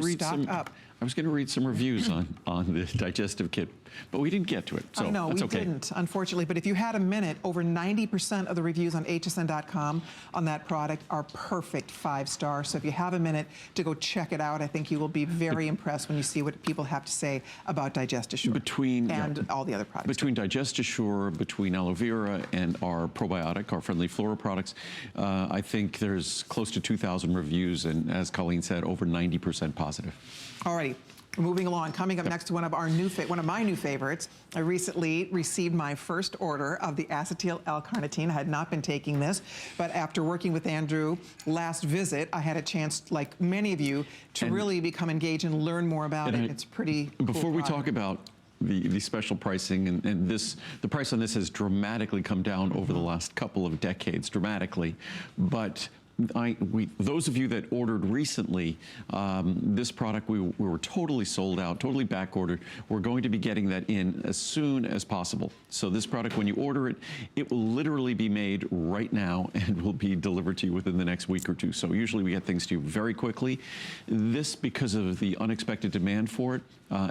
Stock up. I was going to read some reviews on the digestive kit, but we didn't get to it, so no, that's we okay. didn't, unfortunately. But if you had a minute, over 90% of the reviews on hsn.com on that product are perfect 5-star. So if you have a minute to go check it out, I think you will be very impressed when you see what people have to say about DigestAssure and all the other products. Between DigestAssure, between aloe vera and our probiotic, our friendly flora products, I think there's close to 2,000 reviews, and as Colleen said, over 90% positive. All right. Moving along, coming up next to one of my new favorites. I recently received my first order of the Acetyl L-Carnitine. I had not been taking this, but after working with Andrew last visit, I had a chance, like many of you, to really become engaged and learn more about it. It's pretty cool. Before we talk about the special pricing, and the price on this has dramatically come down over the last couple of decades, dramatically, but those of you that ordered recently, this product, we were totally sold out, totally back ordered. We're going to be getting that in as soon as possible. So this product, when you order it, it will literally be made right now and will be delivered to you within the next week or two. So usually we get things to you very quickly. This, because of the unexpected demand for it,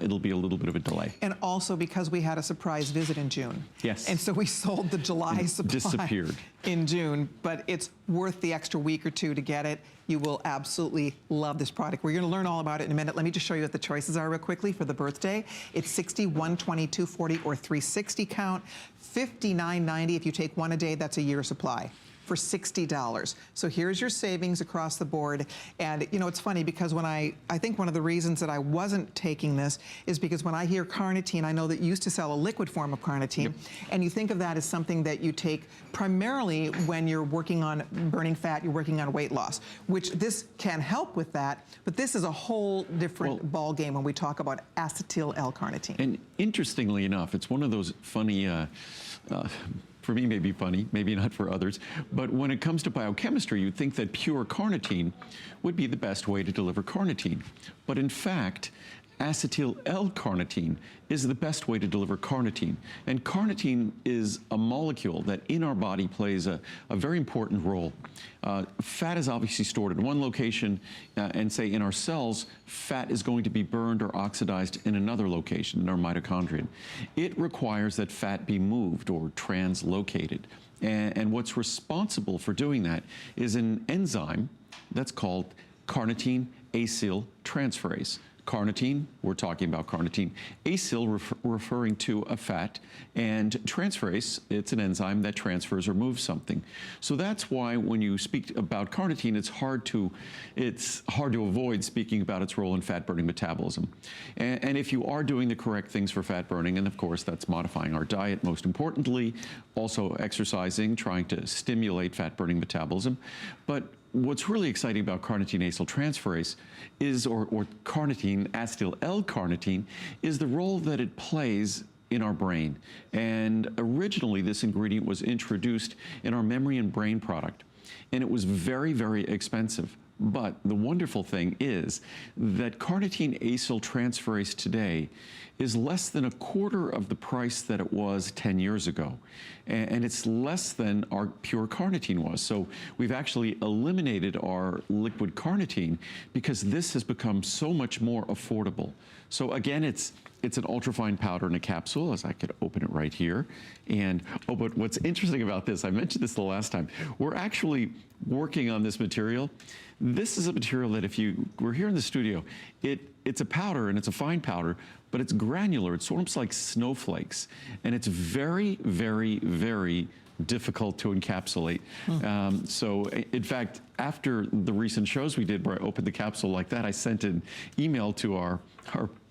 it'll be a little bit of a delay. And also because we had a surprise visit in June. Yes. And so we sold the July supply disappeared in June, but it's worth the extra week or two to get it. You will absolutely love this product. We're gonna learn all about it in a minute. Let me just show you what the choices are real quickly for the birthday. It's 60, 120, 240, or 360 count. $59.90 if you take one a day, that's a year supply for $60. So here's your savings across the board. And you know, it's funny because when I think one of the reasons that I wasn't taking this is because when I hear carnitine, I know that you used to sell a liquid form of carnitine, and you think of that as something that you take primarily when you're working on burning fat, you're working on weight loss, which this can help with that, but this is a whole different ball game when we talk about acetyl L-carnitine. And interestingly enough, it's one of those funny, for me, maybe funny, maybe not for others, but when it comes to biochemistry, you'd think that pure carnitine would be the best way to deliver carnitine. But in fact, acetyl L-carnitine is the best way to deliver carnitine. And carnitine is a molecule that in our body plays a very important role. Fat is obviously stored in one location, and say in our cells, fat is going to be burned or oxidized in another location, in our mitochondria. It requires that fat be moved or translocated. And what's responsible for doing that is an enzyme that's called carnitine acyl transferase. Carnitine, we're talking about carnitine. Acyl referring to a fat, and transferase, it's an enzyme that transfers or moves something. So that's why when you speak about carnitine, it's hard to avoid speaking about its role in fat burning metabolism. And if you are doing the correct things for fat burning, and of course that's modifying our diet most importantly, also exercising, trying to stimulate fat burning metabolism, but what's really exciting about carnitine acyl transferase is, or carnitine, acetyl L-carnitine, is the role that it plays in our brain. And originally this ingredient was introduced in our memory and brain product, and it was very, very expensive. But the wonderful thing is that carnitine acyl transferase today is less than a quarter of the price that it was 10 years ago. And it's less than our pure carnitine was. So we've actually eliminated our liquid carnitine because this has become so much more affordable. So again, it's an ultrafine powder in a capsule, as I could open it right here. And, oh, but what's interesting about this, I mentioned this the last time, we're actually working on this material. This is a material that we're here in the studio, it's a powder and it's a fine powder, but it's granular. It's almost like snowflakes. And it's very, very, very difficult to encapsulate. So in fact, after the recent shows we did where I opened the capsule like that, I sent an email to our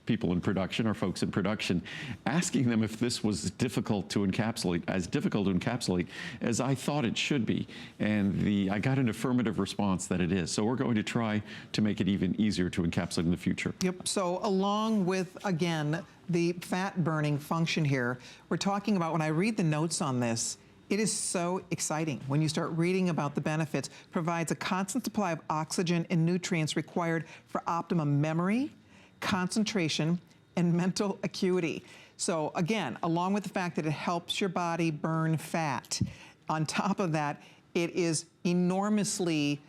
people in production, our folks in production, asking them if this was difficult to encapsulate, as I thought it should be. And I got an affirmative response that it is. So we're going to try to make it even easier to encapsulate in the future. Yep, so along with, again, the fat burning function here, we're talking about, when I read the notes on this, it is so exciting when you start reading about the benefits. Provides a constant supply of oxygen and nutrients required for optimum memory, concentration, and mental acuity. So again, along with the fact that it helps your body burn fat, on top of that, it is enormously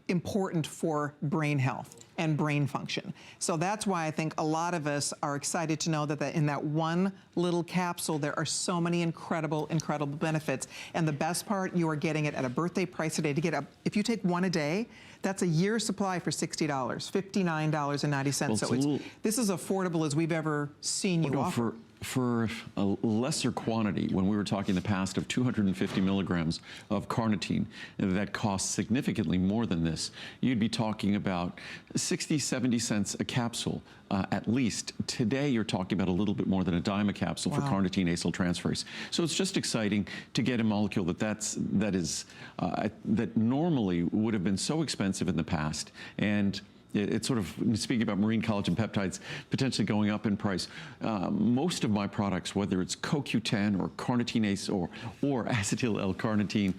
important for brain health. and brain function. So that's why I think a lot of us are excited to know that in that one little capsule, there are so many incredible, incredible benefits. And the best part, you are getting it at a birthday price today. If you take one a day, that's a year's supply for $60, $59.90. So this is affordable as we've ever seen you offer. For a lesser quantity, when we were talking in the past of 250 milligrams of carnitine that costs significantly more than this, you'd be talking about 60, 70 cents a capsule at least. Today, you're talking about a little bit more than a dime a capsule for carnitine acyltransferase. So it's just exciting to get a molecule that normally would have been so expensive in the past. And it's sort of, speaking about marine collagen peptides potentially going up in price, most of my products, whether it's CoQ10 or carnitinase or acetyl L-carnitine,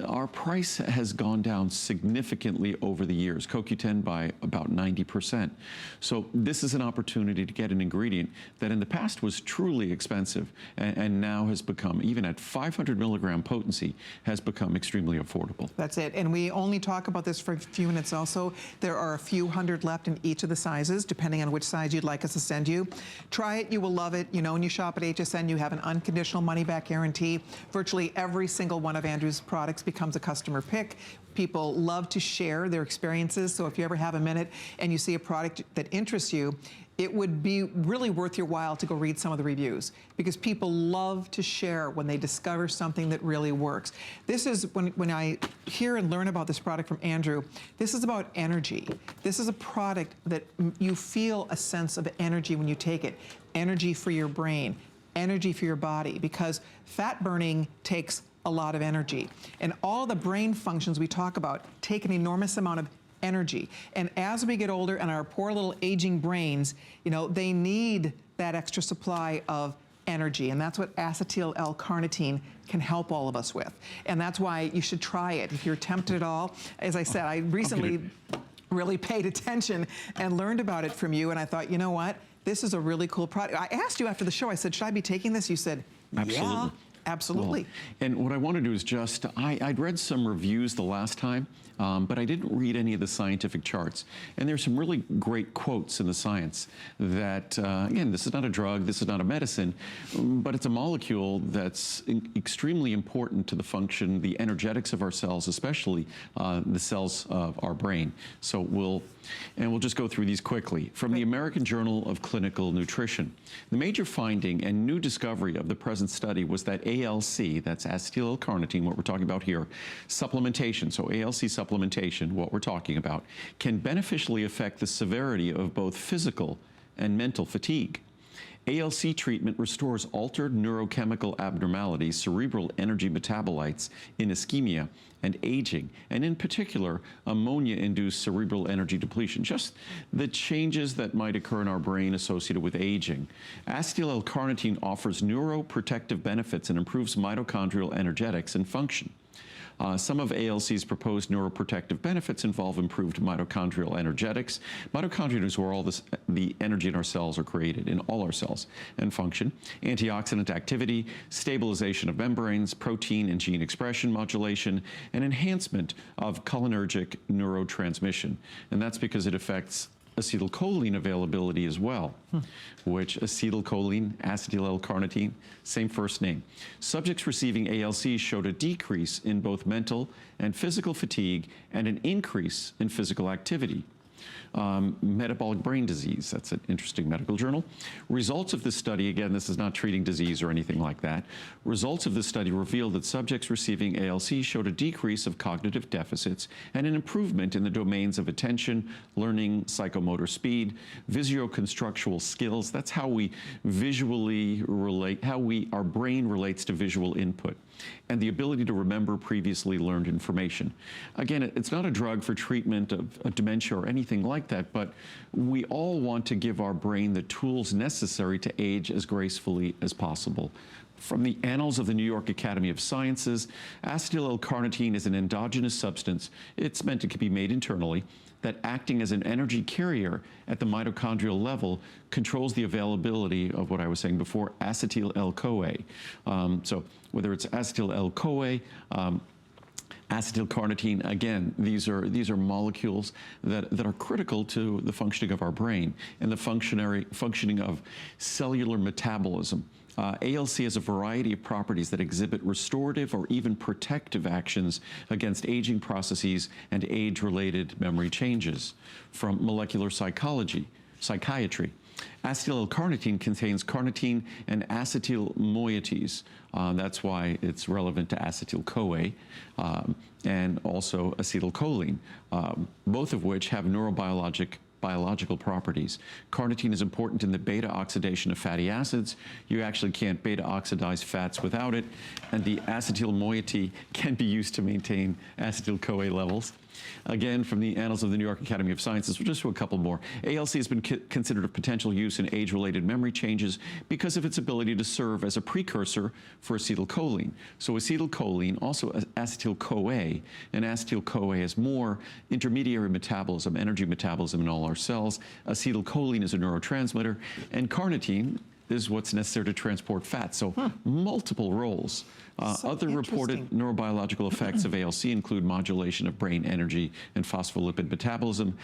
our price has gone down significantly over the years, CoQ10 by about 90%. So this is an opportunity to get an ingredient that in the past was truly expensive and now has become, even at 500 milligram potency, has become extremely affordable. That's it. And we only talk about this for a few minutes also. There are a few hundred left in each of the sizes, depending on which size you'd like us to send you. Try it, you will love it. You know, when you shop at HSN, you have an unconditional money-back guarantee. Virtually every single one of Andrew's products becomes a customer pick. People love to share their experiences, so if you ever have a minute and you see a product that interests you, it would be really worth your while to go read some of the reviews, because people love to share when they discover something that really works. This is, when I hear and learn about this product from Andrew, this is about energy. This is a product that you feel a sense of energy when you take it. Energy for your brain, energy for your body, because fat burning takes a lot of energy. And all the brain functions we talk about take an enormous amount of energy. And as we get older and our poor little aging brains, you know, they need that extra supply of energy. And that's what acetyl L-carnitine can help all of us with. And that's why you should try it. If you're tempted at all, as I said, I recently really paid attention and learned about it from you. And I thought, you know what? This is a really cool product. I asked you after the show, I said, should I be taking this? You said, absolutely. Yeah. Absolutely. Well, and what I want to do is just, I'd read some reviews the last time, but I didn't read any of the scientific charts. And there's some really great quotes in the science that, again, this is not a drug, this is not a medicine, but it's a molecule that's extremely important to the function, the energetics of our cells, especially the cells of our brain. So we'll just go through these quickly. From the American Journal of Clinical Nutrition, the major finding and new discovery of the present study was that ALC, that's acetyl L-carnitine, what we're talking about here, supplementation, so ALC supplementation, what we're talking about, can beneficially affect the severity of both physical and mental fatigue. ALC treatment restores altered neurochemical abnormalities, cerebral energy metabolites in ischemia and aging, and in particular, ammonia-induced cerebral energy depletion, just the changes that might occur in our brain associated with aging. Acetyl L-carnitine offers neuroprotective benefits and improves mitochondrial energetics and function. Some of ALC's proposed neuroprotective benefits involve improved mitochondrial energetics. Mitochondria is where all the energy in our cells are created, in all our cells, and function. Antioxidant activity, stabilization of membranes, protein and gene expression modulation, and enhancement of cholinergic neurotransmission. And that's because it affects acetylcholine availability as well, which acetylcholine, acetyl L-carnitine, same first name. Subjects receiving ALC showed a decrease in both mental and physical fatigue and an increase in physical activity. Metabolic brain disease, that's an interesting medical journal. Results of this study, again, this is not treating disease or anything like that. Results of this study revealed that subjects receiving ALC showed a decrease of cognitive deficits and an improvement in the domains of attention, learning, psychomotor speed, visuoconstructual skills. That's how we visually relate, our brain relates to visual input, and the ability to remember previously learned information. Again, it's not a drug for treatment of dementia or anything like that, but we all want to give our brain the tools necessary to age as gracefully as possible. From the Annals of the New York Academy of Sciences, acetyl L-carnitine is an endogenous substance. It's meant to be made internally, that acting as an energy carrier at the mitochondrial level controls the availability of what I was saying before, acetyl L-CoA. So whether it's acetyl L-CoA, Acetyl carnitine, again, these are molecules that are critical to the functioning of our brain and the functioning of cellular metabolism. ALC has a variety of properties that exhibit restorative or even protective actions against aging processes and age-related memory changes. From molecular psychiatry. Acetyl L-carnitine contains carnitine and acetyl moieties. That's why it's relevant to acetyl-CoA and also acetylcholine, both of which have biological properties. Carnitine is important in the beta oxidation of fatty acids. You actually can't beta oxidize fats without it, and the acetyl moiety can be used to maintain acetyl-CoA levels. Again, from the Annals of the New York Academy of Sciences, we'll just do a couple more. ALC has been considered of potential use in age-related memory changes because of its ability to serve as a precursor for acetylcholine. So acetylcholine, also acetyl-CoA, and acetyl-CoA has more intermediary metabolism, energy metabolism in all our cells. Acetylcholine is a neurotransmitter, and carnitine is what's necessary to transport fat. So multiple roles. Other reported neurobiological effects of ALC include modulation of brain energy and phospholipid metabolism,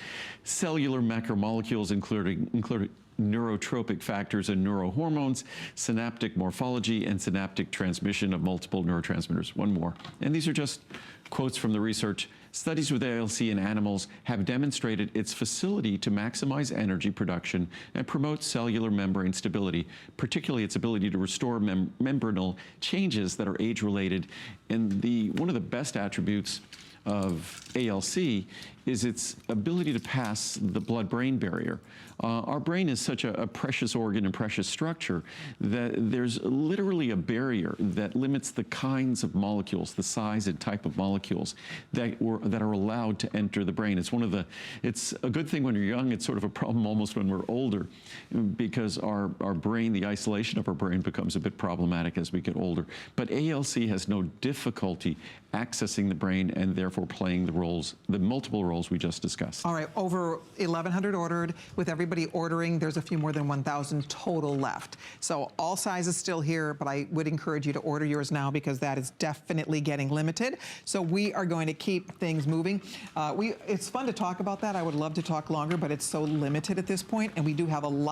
cellular macromolecules including neurotropic factors and neurohormones, synaptic morphology, and synaptic transmission of multiple neurotransmitters. One more. And these are just quotes from the research. Studies with ALC in animals have demonstrated its facility to maximize energy production and promote cellular membrane stability, particularly its ability to restore membranal changes that are age-related. And one of the best attributes of ALC is its ability to pass the blood-brain barrier. Our brain is such a precious organ and precious structure that there's literally a barrier that limits the kinds of molecules, the size and type of molecules that are allowed to enter the brain. It's a good thing when you're young. It's sort of a problem almost when we're older, because our brain, the isolation of our brain becomes a bit problematic as we get older. But ALC has no difficulty accessing the brain and therefore playing the multiple roles we just discussed. All right, over 1,100 ordered. With everybody ordering, there's a few more than 1,000 total left. So all sizes still here, but I would encourage you to order yours now because that is definitely getting limited. So we are going to keep things moving. It's fun to talk about that. I would love to talk longer, but it's so limited at this point, and we do have a lot